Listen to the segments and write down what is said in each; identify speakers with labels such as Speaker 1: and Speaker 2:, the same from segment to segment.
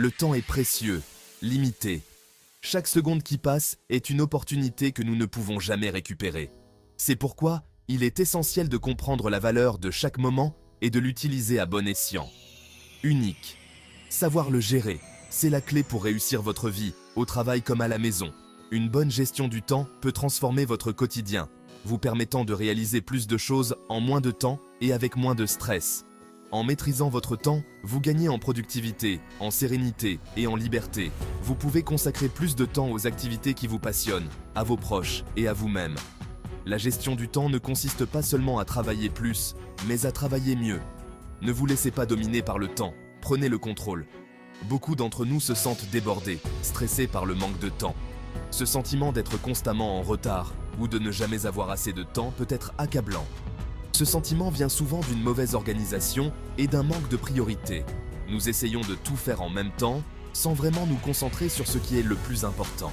Speaker 1: Le temps est précieux, limité. Chaque seconde qui passe est une opportunité que nous ne pouvons jamais récupérer. C'est pourquoi il est essentiel de comprendre la valeur de chaque moment et de l'utiliser à bon escient. Unique. Savoir le gérer, c'est la clé pour réussir votre vie, au travail comme à la maison. Une bonne gestion du temps peut transformer votre quotidien, vous permettant de réaliser plus de choses en moins de temps et avec moins de stress. En maîtrisant votre temps, vous gagnez en productivité, en sérénité et en liberté. Vous pouvez consacrer plus de temps aux activités qui vous passionnent, à vos proches et à vous-même. La gestion du temps ne consiste pas seulement à travailler plus, mais à travailler mieux. Ne vous laissez pas dominer par le temps, prenez le contrôle. Beaucoup d'entre nous se sentent débordés, stressés par le manque de temps. Ce sentiment d'être constamment en retard ou de ne jamais avoir assez de temps peut être accablant. Ce sentiment vient souvent d'une mauvaise organisation et d'un manque de priorité. Nous essayons de tout faire en même temps, sans vraiment nous concentrer sur ce qui est le plus important.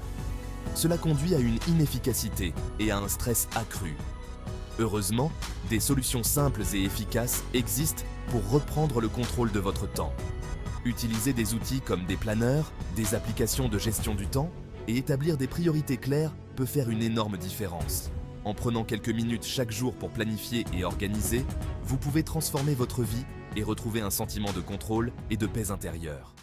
Speaker 1: Cela conduit à une inefficacité et à un stress accru. Heureusement, des solutions simples et efficaces existent pour reprendre le contrôle de votre temps. Utilisez des outils comme des planeurs, des applications de gestion du temps et établir des priorités claires peut faire une énorme différence. En prenant quelques minutes chaque jour pour planifier et organiser, vous pouvez transformer votre vie et retrouver un sentiment de contrôle et de paix intérieure.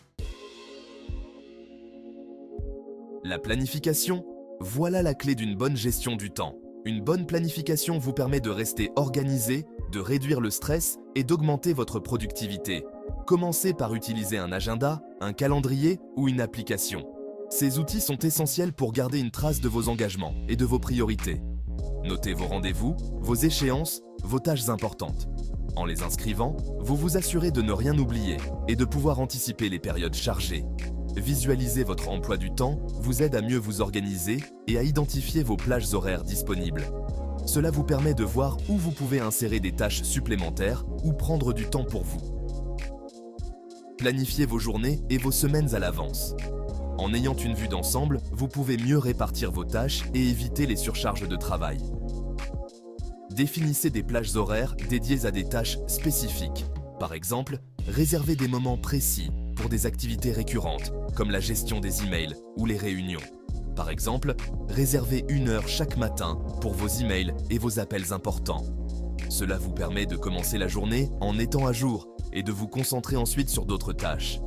Speaker 1: La planification, voilà la clé d'une bonne gestion du temps. Une bonne planification vous permet de rester organisé, de réduire le stress et d'augmenter votre productivité. Commencez par utiliser un agenda, un calendrier ou une application. Ces outils sont essentiels pour garder une trace de vos engagements et de vos priorités. Notez vos rendez-vous, vos échéances, vos tâches importantes. En les inscrivant, vous vous assurez de ne rien oublier et de pouvoir anticiper les périodes chargées. Visualiser votre emploi du temps vous aide à mieux vous organiser et à identifier vos plages horaires disponibles. Cela vous permet de voir où vous pouvez insérer des tâches supplémentaires ou prendre du temps pour vous. Planifiez vos journées et vos semaines à l'avance. En ayant une vue d'ensemble, vous pouvez mieux répartir vos tâches et éviter les surcharges de travail. Définissez des plages horaires dédiées à des tâches spécifiques. Par exemple, réservez des moments précis pour des activités récurrentes, comme la gestion des emails ou les réunions. Par exemple, réservez 1 heure chaque matin pour vos emails et vos appels importants. Cela vous permet de commencer la journée en étant à jour et de vous concentrer ensuite sur d'autres tâches.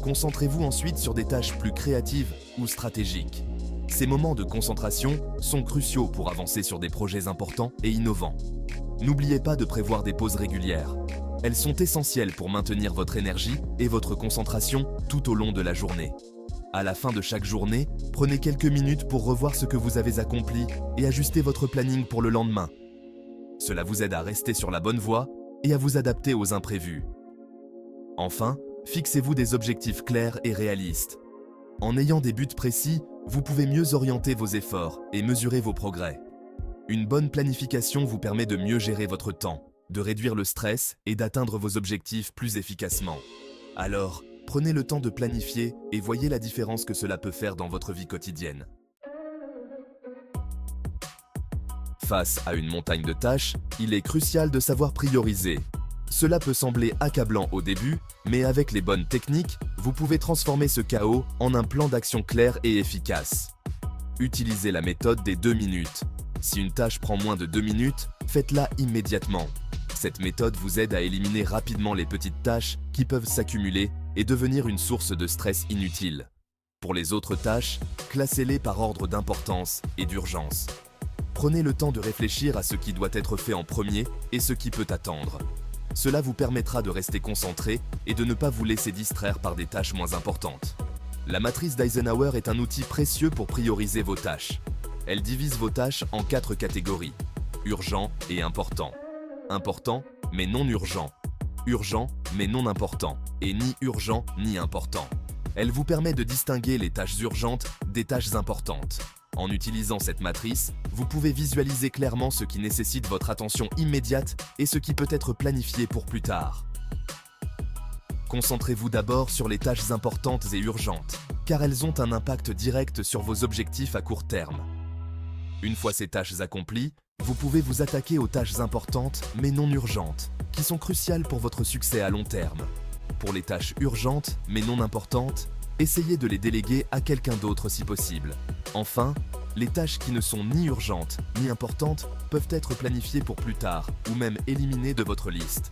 Speaker 1: Concentrez-vous ensuite sur des tâches plus créatives ou stratégiques. Ces moments de concentration sont cruciaux pour avancer sur des projets importants et innovants. N'oubliez pas de prévoir des pauses régulières. Elles sont essentielles pour maintenir votre énergie et votre concentration tout au long de la journée. À la fin de chaque journée, prenez quelques minutes pour revoir ce que vous avez accompli et ajuster votre planning pour le lendemain. Cela vous aide à rester sur la bonne voie et à vous adapter aux imprévus. Enfin, fixez-vous des objectifs clairs et réalistes. En ayant des buts précis, vous pouvez mieux orienter vos efforts et mesurer vos progrès. Une bonne planification vous permet de mieux gérer votre temps, de réduire le stress et d'atteindre vos objectifs plus efficacement. Alors, prenez le temps de planifier et voyez la différence que cela peut faire dans votre vie quotidienne. Face à une montagne de tâches, il est crucial de savoir prioriser. Cela peut sembler accablant au début, mais avec les bonnes techniques, vous pouvez transformer ce chaos en un plan d'action clair et efficace. Utilisez la méthode des 2 minutes. Si une tâche prend moins de 2 minutes, faites-la immédiatement. Cette méthode vous aide à éliminer rapidement les petites tâches qui peuvent s'accumuler et devenir une source de stress inutile. Pour les autres tâches, classez-les par ordre d'importance et d'urgence. Prenez le temps de réfléchir à ce qui doit être fait en premier et ce qui peut attendre. Cela vous permettra de rester concentré et de ne pas vous laisser distraire par des tâches moins importantes. La matrice d'Eisenhower est un outil précieux pour prioriser vos tâches. Elle divise vos tâches en 4 catégories: urgent et important, important mais non urgent, urgent mais non important, et ni urgent ni important. Elle vous permet de distinguer les tâches urgentes des tâches importantes. En utilisant cette matrice, vous pouvez visualiser clairement ce qui nécessite votre attention immédiate et ce qui peut être planifié pour plus tard. Concentrez-vous d'abord sur les tâches importantes et urgentes, car elles ont un impact direct sur vos objectifs à court terme. Une fois ces tâches accomplies, vous pouvez vous attaquer aux tâches importantes mais non urgentes, qui sont cruciales pour votre succès à long terme. Pour les tâches urgentes mais non importantes, essayez de les déléguer à quelqu'un d'autre si possible. Enfin, les tâches qui ne sont ni urgentes ni importantes peuvent être planifiées pour plus tard ou même éliminées de votre liste.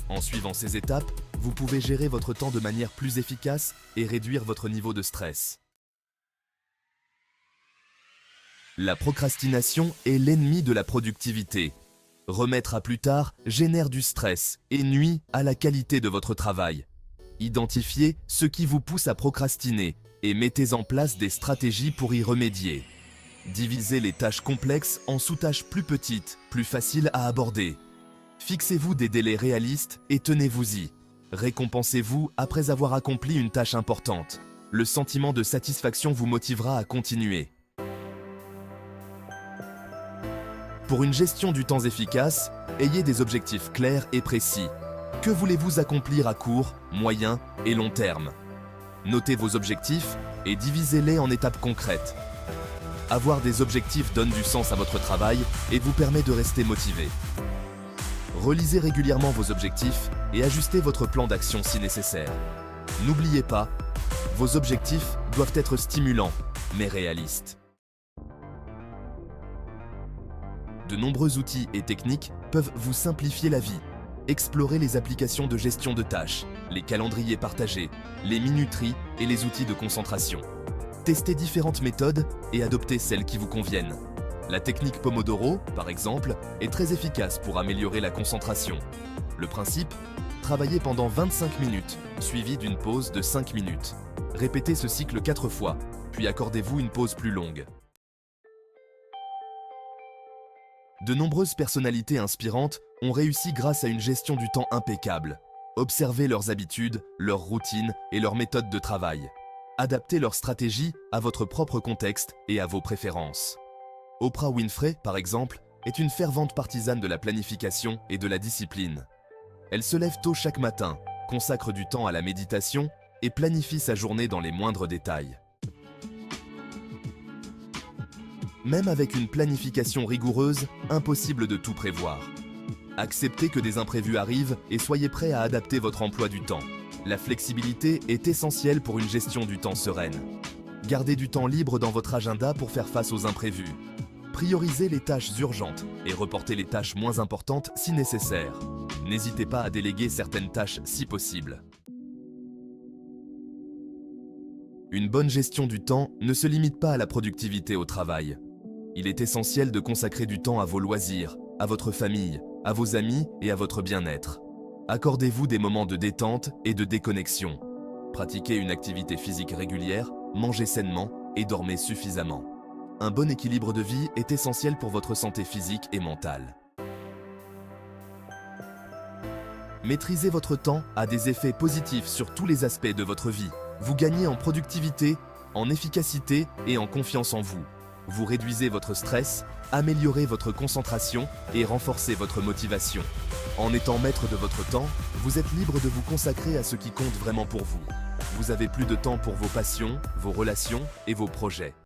Speaker 1: En suivant ces étapes, vous pouvez gérer votre temps de manière plus efficace et réduire votre niveau de stress. La procrastination est l'ennemi de la productivité. Remettre à plus tard génère du stress et nuit à la qualité de votre travail. Identifiez ce qui vous pousse à procrastiner et mettez en place des stratégies pour y remédier. Divisez les tâches complexes en sous-tâches plus petites, plus faciles à aborder. Fixez-vous des délais réalistes et tenez-vous-y. Récompensez-vous après avoir accompli une tâche importante. Le sentiment de satisfaction vous motivera à continuer. Pour une gestion du temps efficace, ayez des objectifs clairs et précis. Que voulez-vous accomplir à court, moyen et long terme? Notez vos objectifs et divisez-les en étapes concrètes. Avoir des objectifs donne du sens à votre travail et vous permet de rester motivé. Relisez régulièrement vos objectifs et ajustez votre plan d'action si nécessaire. N'oubliez pas, vos objectifs doivent être stimulants, mais réalistes. De nombreux outils et techniques peuvent vous simplifier la vie. Explorez les applications de gestion de tâches, les calendriers partagés, les minuteries et les outils de concentration. Testez différentes méthodes et adoptez celles qui vous conviennent. La technique Pomodoro, par exemple, est très efficace pour améliorer la concentration. Le principe? Travaillez pendant 25 minutes, suivi d'une pause de 5 minutes. Répétez ce cycle 4 fois, puis accordez-vous une pause plus longue. De nombreuses personnalités inspirantes ont réussi grâce à une gestion du temps impeccable. Observez leurs habitudes, leurs routines et leurs méthodes de travail. Adaptez leur stratégie à votre propre contexte et à vos préférences. Oprah Winfrey, par exemple, est une fervente partisane de la planification et de la discipline. Elle se lève tôt chaque matin, consacre du temps à la méditation et planifie sa journée dans les moindres détails. Même avec une planification rigoureuse, impossible de tout prévoir. Acceptez que des imprévus arrivent et soyez prêt à adapter votre emploi du temps. La flexibilité est essentielle pour une gestion du temps sereine. Gardez du temps libre dans votre agenda pour faire face aux imprévus. Priorisez les tâches urgentes et reportez les tâches moins importantes si nécessaire. N'hésitez pas à déléguer certaines tâches si possible. Une bonne gestion du temps ne se limite pas à la productivité au travail. Il est essentiel de consacrer du temps à vos loisirs, à votre famille, à vos amis et à votre bien-être. Accordez-vous des moments de détente et de déconnexion. Pratiquez une activité physique régulière, mangez sainement et dormez suffisamment. Un bon équilibre de vie est essentiel pour votre santé physique et mentale. Maîtriser votre temps a des effets positifs sur tous les aspects de votre vie. Vous gagnez en productivité, en efficacité et en confiance en vous. Vous réduisez votre stress, améliorez votre concentration et renforcez votre motivation. En étant maître de votre temps, vous êtes libre de vous consacrer à ce qui compte vraiment pour vous. Vous avez plus de temps pour vos passions, vos relations et vos projets.